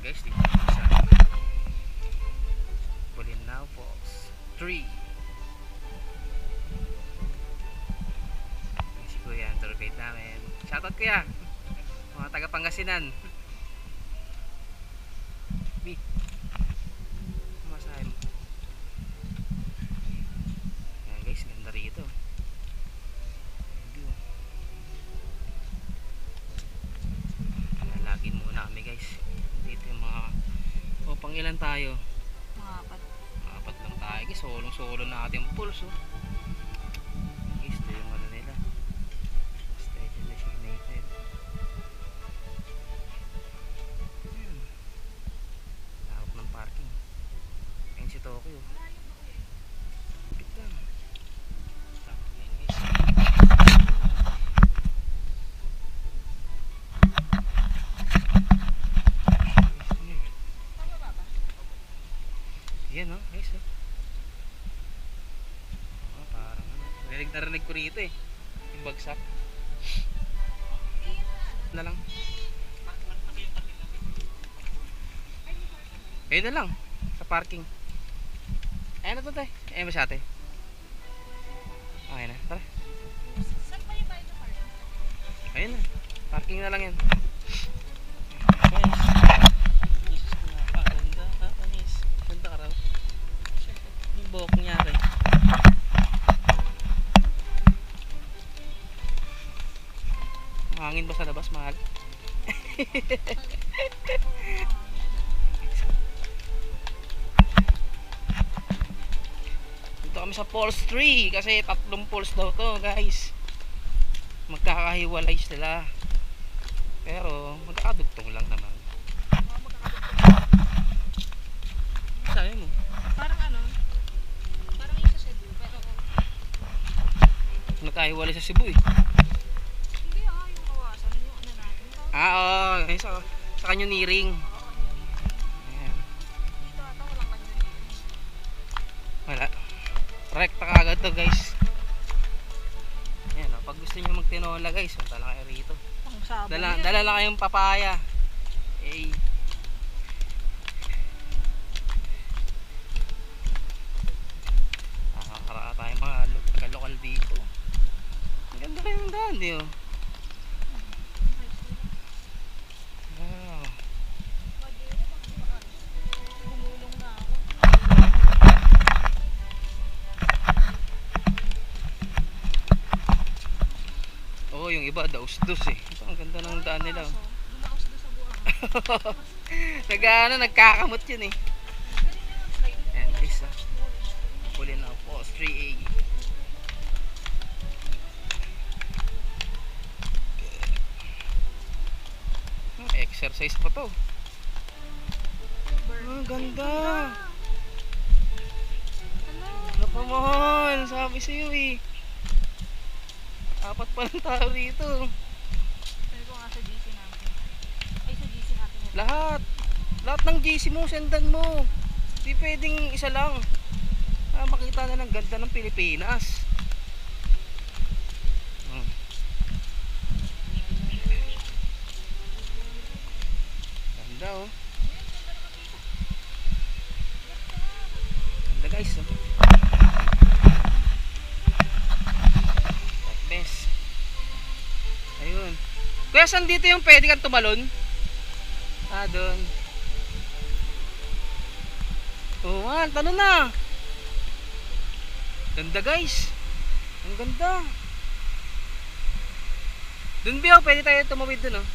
guys, dito sa Bolinao Falls 3. Si Kuya ang tour guide namin. Shoutout Kuya, mga taga Pangasinan. Mi, masahe mo. Ayan guys, ganda rito. Lalagin muna kami guys. Dito yung mga pang ilan tayo? Mga apat. Mga apat lang tayo guys. Solong-solo natin yung pulse oh. Guys, ito yung ano nila. Station designated. Harap ng parking. Ayun si Tokyo. Kapit lang. Ayan guys. Yan oh, guys oh. Oh, parang ano. Narinig ko rito eh. Yung bagsak. Na lang. Ayun na lang. Sa parking. Ayun na to tayo. Ayun ba siya ate? Okay na. Tara. Saan pa yung bayad ng parking? Ayun na. Parking na lang yan. Guys. Jesus ko nga. Ganda. Kapanis. Ganda ka raw. Yung buhok niya rin. Mahangin ba sa labas, mahal? Dito kami sa Falls 3 kasi 3 falls daw to guys. Magkakahiwalay sila. Pero magkakadugtong lang naman. Sabi mo? Parang ano? Parang yung sa Cebu. Pero Magkakahiwalay sa Cebu eh. hindi yung kawasan. Yung ano natin. Oo. Sa Canyoneering. Ayan. Dito ata walang kanyo. Wala. Rekta kagad to guys. Ayan o. Pag gusto nyo magtinola guys, punta lang kayo rito. Pang sabong Dala lang kayong papaya. Eh. Nakakara tayo mga taga-lokal dito. Ang ganda kayong daan eh oh. Wow. Gumulong na ako. Oo, yung iba daus-dus eh. Ito, ang ganda ng daan nila oh. Lumakas doon sa buwan. Nagkakamot yun eh. Ayan guys ah. Bolinao Falls 3A. Exercise pa to. Ang ganda. Nakamahal. Sabi sa'yo eh. 4 pa lang tao rito. Sabi ko nga sa GC natin. Ay sa GC natin. Lahat ng GC mo, sendan mo. Hindi pwedeng isa lang. Makita na ng ganda ng Pilipinas. Ganda oh. Ganda guys oh. Best. Ayun. Kuya, saan dito yung pwede kang tumalon? Doon. Man, talon na. Ganda guys. Ang ganda. Doon Bio, pwede tayo tumawid doon oh.